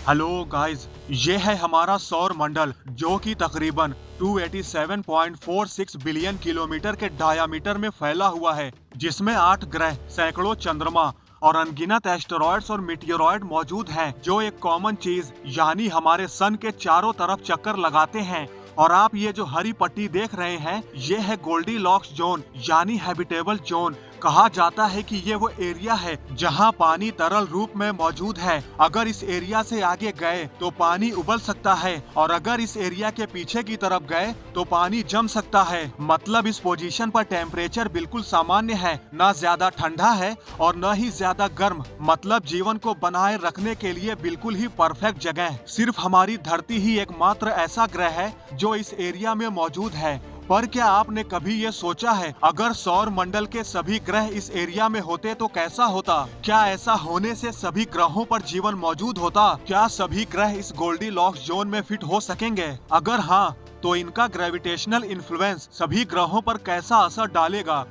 Hello guys, ये है हमारा सौर मंडल जो कि तकरीबन 287.46 बिलियन किलोमीटर के डायामीटर में फैला हुआ है, जिसमें 8 ग्रह, सैकड़ों चंद्रमा और अनगिनत एस्टेरॉयड्स और मीटियोरॉयड मौजूद हैं, जो एक कॉमन चीज यानी हमारे सन के चारों तरफ चक्कर लगाते हैं। और आप ये जो हरी पट्टी देख रहे हैं, ये है गोल्डीलॉक्स जोन यानी हैबिटेबल जोन। कहा जाता है कि ये वो एरिया है जहां पानी तरल रूप में मौजूद है। अगर इस एरिया से आगे गए तो पानी उबल सकता है, और अगर इस एरिया के पीछे की तरफ गए तो पानी जम सकता है। मतलब इस पोजीशन पर टेम्परेचर बिल्कुल सामान्य है, न ज्यादा ठंडा है और न ही ज्यादा गर्म। मतलब जीवन को बनाए रखने के लिए बिल्कुल ही परफेक्ट जगह। सिर्फ हमारी धरती ही एकमात्र ऐसा ग्रह है जो इस एरिया में मौजूद है। पर क्या आपने कभी ये सोचा है, अगर सौर मंडल के सभी ग्रह इस एरिया में होते तो कैसा होता? क्या ऐसा होने से सभी ग्रहों पर जीवन मौजूद होता? क्या सभी ग्रह इस गोल्डीलॉक्स जोन में फिट हो सकेंगे? अगर हाँ, तो इनका ग्रेविटेशनल इन्फ्लुएंस सभी ग्रहों पर कैसा असर डालेगा?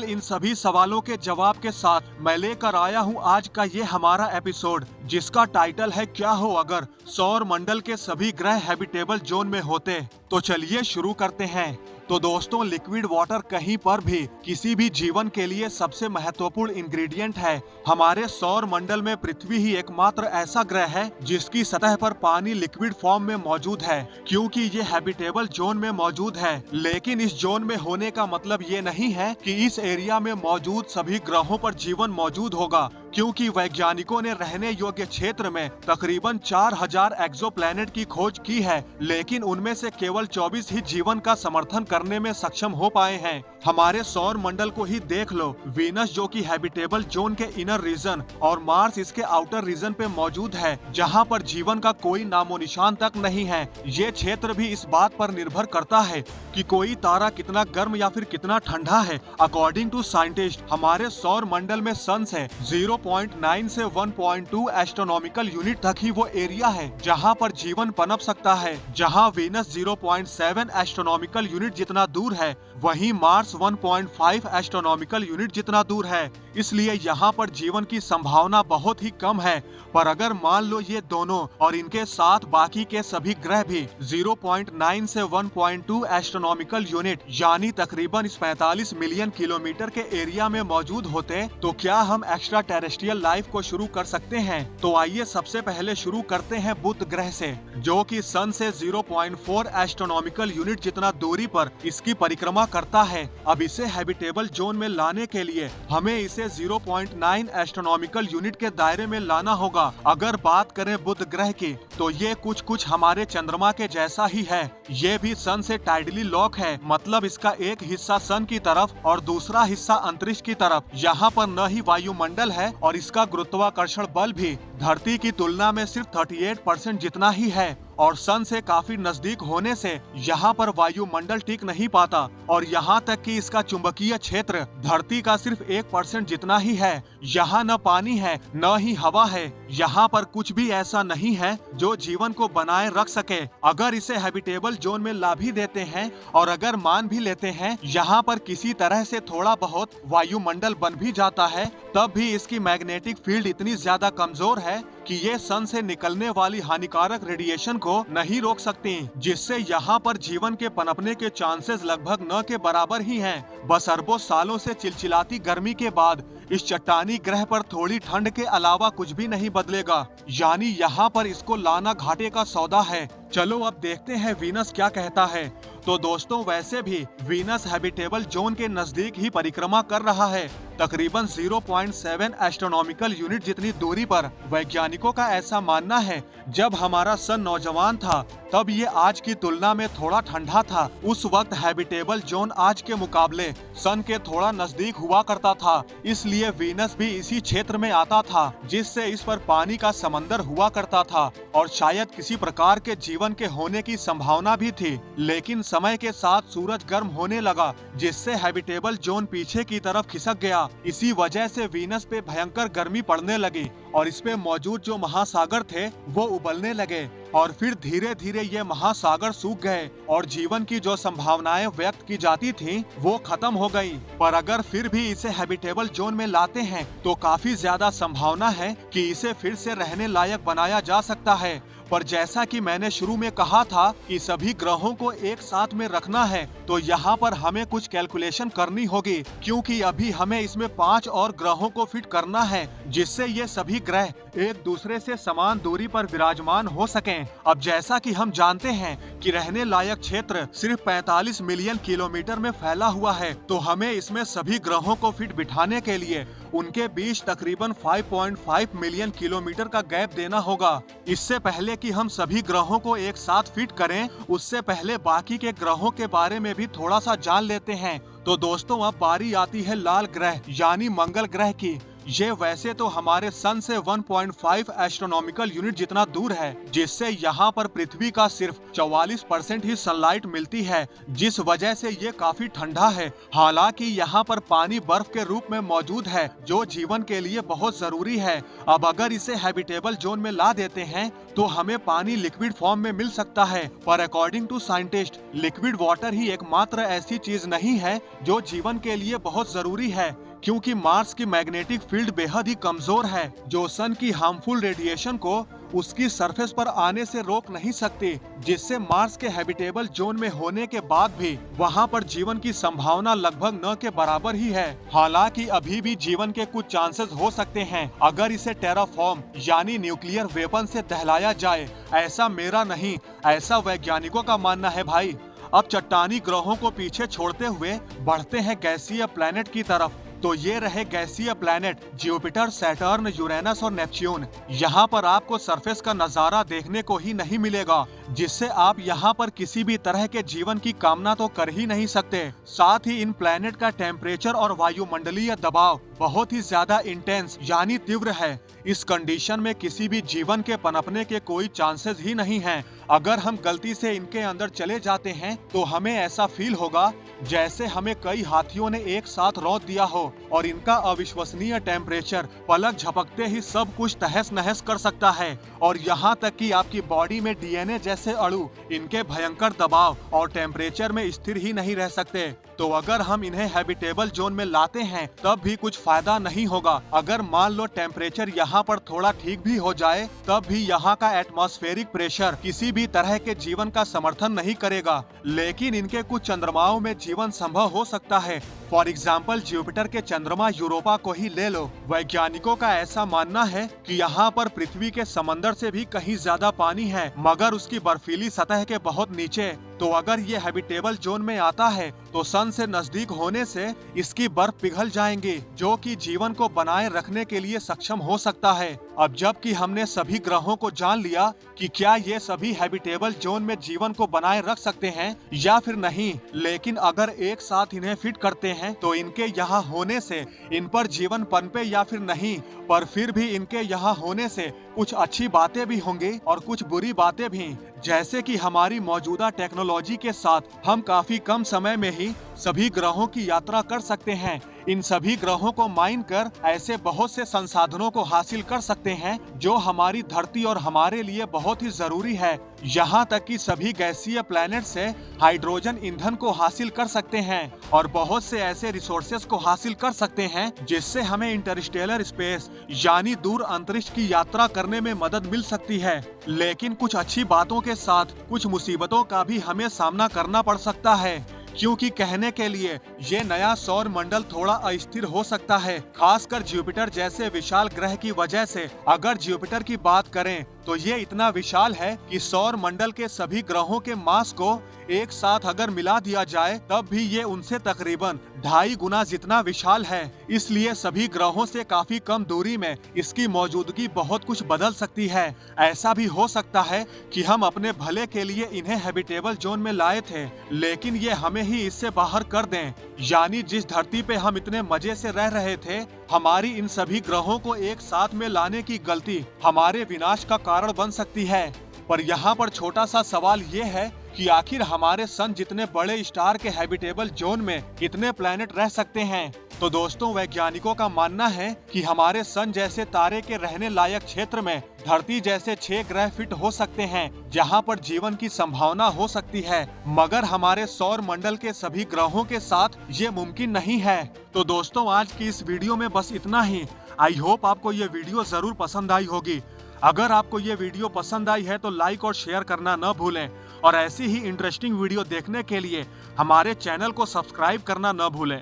इन सभी सवालों के जवाब के साथ मैं लेकर आया हूँ आज का ये हमारा एपिसोड, जिसका टाइटल है क्या हो अगर सौर मंडल के सभी ग्रह हैबिटेबल जोन में होते। तो चलिए शुरू करते हैं। तो दोस्तों, लिक्विड वाटर कहीं पर भी किसी भी जीवन के लिए सबसे महत्वपूर्ण इंग्रेडिएंट है। हमारे सौर मंडल में पृथ्वी ही एकमात्र ऐसा ग्रह है जिसकी सतह पर पानी लिक्विड फॉर्म में मौजूद है, क्योंकि ये हैबिटेबल जोन में मौजूद है। लेकिन इस जोन में होने का मतलब ये नहीं है कि इस एरिया में मौजूद सभी ग्रहों पर जीवन मौजूद होगा, क्योंकि वैज्ञानिकों ने रहने योग्य क्षेत्र में तकरीबन 4000 एक्सोप्लैनेट की खोज की है, लेकिन उनमें से केवल 24 ही जीवन का समर्थन करने में सक्षम हो पाए हैं। हमारे सौर मंडल को ही देख लो, वीनस जो कि हैबिटेबल जोन के इनर रीजन और मार्स इसके आउटर रीजन पे मौजूद है, जहां पर जीवन का कोई नामो निशान तक नहीं है। ये क्षेत्र भी इस बात पर निर्भर करता है कि कोई तारा कितना गर्म या फिर कितना ठंडा है। अकॉर्डिंग टू साइंटिस्ट, हमारे सौर मंडल में सन से 0.9 से 1.2 एस्ट्रोनॉमिकल यूनिट तक ही वो एरिया है जहां पर जीवन पनप सकता है। जहां वीनस 0.7 एस्ट्रोनॉमिकल यूनिट जितना दूर है, वहीं मार्स 1.5 एस्ट्रोनॉमिकल यूनिट जितना दूर है। इसलिए यहाँ पर जीवन की संभावना बहुत ही कम है। पर अगर मान लो ये दोनों और इनके साथ बाकी के सभी ग्रह भी 0.9 से 1.2 एस्ट्रोनॉमिकल यूनिट यानी तकरीबन 45 मिलियन किलोमीटर के एरिया में मौजूद होते, तो क्या हम एक्स्ट्रा टेरेस्ट्रियल लाइफ को शुरू कर सकते हैं? तो आइए सबसे पहले शुरू करते हैं बुध ग्रह से, जो कि सन से 0.4 एस्ट्रोनॉमिकल यूनिट जितना दूरी पर इसकी परिक्रमा करता है। अब इसे हैबिटेबल जोन में लाने के लिए हमें इसे 0.9 एस्ट्रोनॉमिकल यूनिट के दायरे में लाना होगा। अगर बात करें बुध ग्रह की, तो ये कुछ हमारे चंद्रमा के जैसा ही है। ये भी सन से टाइडली लॉक है, मतलब इसका एक हिस्सा सन की तरफ और दूसरा हिस्सा अंतरिक्ष की तरफ। यहाँ पर न ही वायुमंडल है और इसका गुरुत्वाकर्षण बल भी धरती की तुलना में सिर्फ 38% जितना ही है, और सन से काफी नजदीक होने से यहाँ पर वायुमंडल टिक नहीं पाता, और यहाँ तक कि इसका चुंबकीय क्षेत्र धरती का सिर्फ 1% जितना ही है। यहाँ न पानी है न ही हवा है। यहाँ पर कुछ भी ऐसा नहीं है जो जीवन को बनाए रख सके। अगर इसे हैबिटेबल जोन में ला भी देते हैं और अगर मान भी लेते हैं यहाँ पर किसी तरह से थोड़ा बहुत वायुमंडल बन भी जाता है, तब भी इसकी मैग्नेटिक फील्ड इतनी ज्यादा कमजोर है कि ये सन से निकलने वाली हानिकारक रेडिएशन को नहीं रोक सकती, जिससे यहाँ पर जीवन के पनपने के चांसेस लगभग न के बराबर ही हैं। बस अरबों सालों से चिलचिलाती गर्मी के बाद इस चट्टानी ग्रह पर थोड़ी ठंड के अलावा कुछ भी नहीं बदलेगा, यानी यहाँ पर इसको लाना घाटे का सौदा है। चलो अब देखते हैं वीनस क्या कहता है। तो दोस्तों, वैसे भी वीनस हैबिटेबल जोन के नजदीक ही परिक्रमा कर रहा है, तकरीबन 0.7 एस्ट्रोनॉमिकल यूनिट जितनी दूरी पर। वैज्ञानिकों का ऐसा मानना है, जब हमारा सन नौजवान था तब ये आज की तुलना में थोड़ा ठंडा था। उस वक्त हैबिटेबल जोन आज के मुकाबले सन के थोड़ा नजदीक हुआ करता था, इसलिए वीनस भी इसी क्षेत्र में आता था, जिससे इस पर पानी का समंदर हुआ करता था और शायद किसी प्रकार के जीवन के होने की संभावना भी थी। लेकिन समय के साथ सूरज गर्म होने लगा, जिससे हैबिटेबल जोन पीछे की तरफ खिसक गया। इसी वजह से वीनस पे भयंकर गर्मी पड़ने लगी और इस पे मौजूद जो महासागर थे वो उबलने लगे। और फिर धीरे धीरे ये महासागर सूख गए और जीवन की जो संभावनाएं व्यक्त की जाती थी वो खत्म हो गई। पर अगर फिर भी इसे हैबिटेबल जोन में लाते हैं तो काफी ज्यादा संभावना है कि इसे फिर से रहने लायक बनाया जा सकता है। पर जैसा कि मैंने शुरू में कहा था कि सभी ग्रहों को एक साथ में रखना है, तो यहाँ पर हमें कुछ कैलकुलेशन करनी होगी, क्योंकि अभी हमें इसमें 5 और ग्रहों को फिट करना है जिससे ये सभी ग्रह एक दूसरे से समान दूरी पर विराजमान हो सकें। अब जैसा कि हम जानते हैं कि रहने लायक क्षेत्र सिर्फ 45 मिलियन किलोमीटर में फैला हुआ है, तो हमें इसमें सभी ग्रहों को फिट बिठाने के लिए उनके बीच तकरीबन 5.5 मिलियन किलोमीटर का गैप देना होगा। इससे पहले कि हम सभी ग्रहों को एक साथ फिट करें, उससे पहले बाकी के ग्रहों के बारे में भी थोड़ा सा जान लेते हैं। तो दोस्तों, अब बारी आती है लाल ग्रह यानी मंगल ग्रह की। ये वैसे तो हमारे सन से 1.5 एस्ट्रोनॉमिकल यूनिट जितना दूर है, जिससे यहाँ पर पृथ्वी का सिर्फ 44% ही सनलाइट मिलती है, जिस वजह से ये काफी ठंडा है। हालांकि यहाँ पर पानी बर्फ के रूप में मौजूद है जो जीवन के लिए बहुत जरूरी है। अब अगर इसे हैबिटेबल जोन में ला देते हैं तो हमें पानी लिक्विड फॉर्म में मिल सकता है, पर according to scientist liquid water ही एकमात्र ऐसी चीज नहीं है जो जीवन के लिए बहुत जरूरी है, क्योंकि मार्स की मैग्नेटिक फील्ड बेहद ही कमजोर है जो सन की हार्मफुल रेडिएशन को उसकी सरफेस पर आने से रोक नहीं सकती, जिससे मार्स के हैबिटेबल जोन में होने के बाद भी वहां पर जीवन की संभावना लगभग न के बराबर ही है। हालांकि अभी भी जीवन के कुछ चांसेस हो सकते हैं अगर इसे टेराफॉर्म यानी न्यूक्लियर वेपन से दहलाया जाए। ऐसा मेरा नहीं, ऐसा वैज्ञानिकों का मानना है भाई। अब चट्टानी ग्रहों को पीछे छोड़ते हुए बढ़ते हैं गैसीय प्लैनेट की तरफ। तो ये रहे गैसीय प्लैनेट जुपिटर, सैटर्न, यूरेनस और नेपच्यून। यहाँ पर आपको सरफेस का नजारा देखने को ही नहीं मिलेगा, जिससे आप यहाँ पर किसी भी तरह के जीवन की कामना तो कर ही नहीं सकते। साथ ही इन प्लैनेट का टेम्परेचर और वायुमंडलीय दबाव बहुत ही ज्यादा इंटेंस यानी तीव्र है। इस कंडीशन में किसी भी जीवन के पनपने के कोई चांसेस ही नहीं हैं। अगर हम गलती से इनके अंदर चले जाते हैं तो हमें ऐसा फील होगा जैसे हमें कई हाथियों ने एक साथ रौंद दिया हो, और इनका अविश्वसनीय टेम्परेचर पलक झपकते ही सब कुछ तहस नहस कर सकता है। और यहाँ तक कि आपकी बॉडी में डीएनए जैसे अणु इनके भयंकर दबाव और टेम्परेचर में स्थिर ही नहीं रह सकते। तो अगर हम इन्हें हैबिटेबल जोन में लाते हैं तब भी कुछ फायदा नहीं होगा। अगर मान लो टेम्परेचर यहाँ पर थोड़ा ठीक भी हो जाए, तब भी यहाँ का एटमॉस्फेरिक प्रेशर किसी भी तरह के जीवन का समर्थन नहीं करेगा। लेकिन इनके कुछ चंद्रमाओं में जीवन संभव हो सकता है। फॉर एग्जाम्पल जुपिटर के चंद्रमा यूरोपा को ही ले लो। वैज्ञानिकों का ऐसा मानना है कि यहाँ पर पृथ्वी के समंदर से भी कहीं ज्यादा पानी है, मगर उसकी बर्फीली सतह के बहुत नीचे। तो अगर ये हैबिटेबल जोन में आता है तो सन से नजदीक होने से इसकी बर्फ पिघल जाएंगी, जो कि जीवन को बनाए रखने के लिए सक्षम हो सकता है। अब जबकि हमने सभी ग्रहों को जान लिया कि क्या ये सभी हैबिटेबल जोन में जीवन को बनाए रख सकते हैं या फिर नहीं, लेकिन अगर एक साथ इन्हें फिट करते हैं तो इनके यहाँ होने से इन पर जीवन पनपे या फिर नहीं, पर फिर भी इनके यहाँ होने से कुछ अच्छी बातें भी होंगी और कुछ बुरी बातें भी। जैसे कि हमारी मौजूदा टेक्नोलॉजी के साथ हम काफी कम समय में ही सभी ग्रहों की यात्रा कर सकते हैं। इन सभी ग्रहों को माइन कर ऐसे बहुत से संसाधनों को हासिल कर सकते हैं जो हमारी धरती और हमारे लिए बहुत ही जरूरी है। यहाँ तक कि सभी गैसीय प्लैनेट से हाइड्रोजन ईंधन को हासिल कर सकते हैं और बहुत से ऐसे रिसोर्सेज को हासिल कर सकते हैं जिससे हमें इंटरस्टेलर स्पेस यानी दूर अंतरिक्ष की यात्रा करने में मदद मिल सकती है। लेकिन कुछ अच्छी बातों के साथ कुछ मुसीबतों का भी हमें सामना करना पड़ सकता है, क्योंकि कहने के लिए ये नया सौर मंडल थोड़ा अस्थिर हो सकता है, खासकर जुपिटर जैसे विशाल ग्रह की वजह से। अगर जुपिटर की बात करें तो ये इतना विशाल है कि सौर मंडल के सभी ग्रहों के मास को एक साथ अगर मिला दिया जाए तब भी ये उनसे तकरीबन 2.5 गुना जितना विशाल है। इसलिए सभी ग्रहों से काफी कम दूरी में इसकी मौजूदगी बहुत कुछ बदल सकती है। ऐसा भी हो सकता है कि हम अपने भले के लिए इन्हें हैबिटेबल जोन में लाए थे, लेकिन ये हमें ही इससे बाहर कर दें। यानी जिस धरती पे हम इतने मजे से रह रहे थे, हमारी इन सभी ग्रहों को एक साथ में लाने की गलती हमारे विनाश का कारण बन सकती है। पर यहाँ पर छोटा सा सवाल ये है कि आखिर हमारे सन जितने बड़े स्टार के हैबिटेबल जोन में कितने प्लैनेट रह सकते हैं। तो दोस्तों, वैज्ञानिकों का मानना है कि हमारे सन जैसे तारे के रहने लायक क्षेत्र में धरती जैसे 6 ग्रह फिट हो सकते हैं जहां पर जीवन की संभावना हो सकती है, मगर हमारे सौर मंडल के सभी ग्रहों के साथ ये मुमकिन नहीं है। तो दोस्तों, आज की इस वीडियो में बस इतना ही। आई होप आपको ये वीडियो जरूर पसंद आई होगी। अगर आपको ये वीडियो पसंद आई है तो लाइक और शेयर करना न भूलें और ऐसी ही इंटरेस्टिंग वीडियो देखने के लिए हमारे चैनल को सब्सक्राइब करना न भूलें।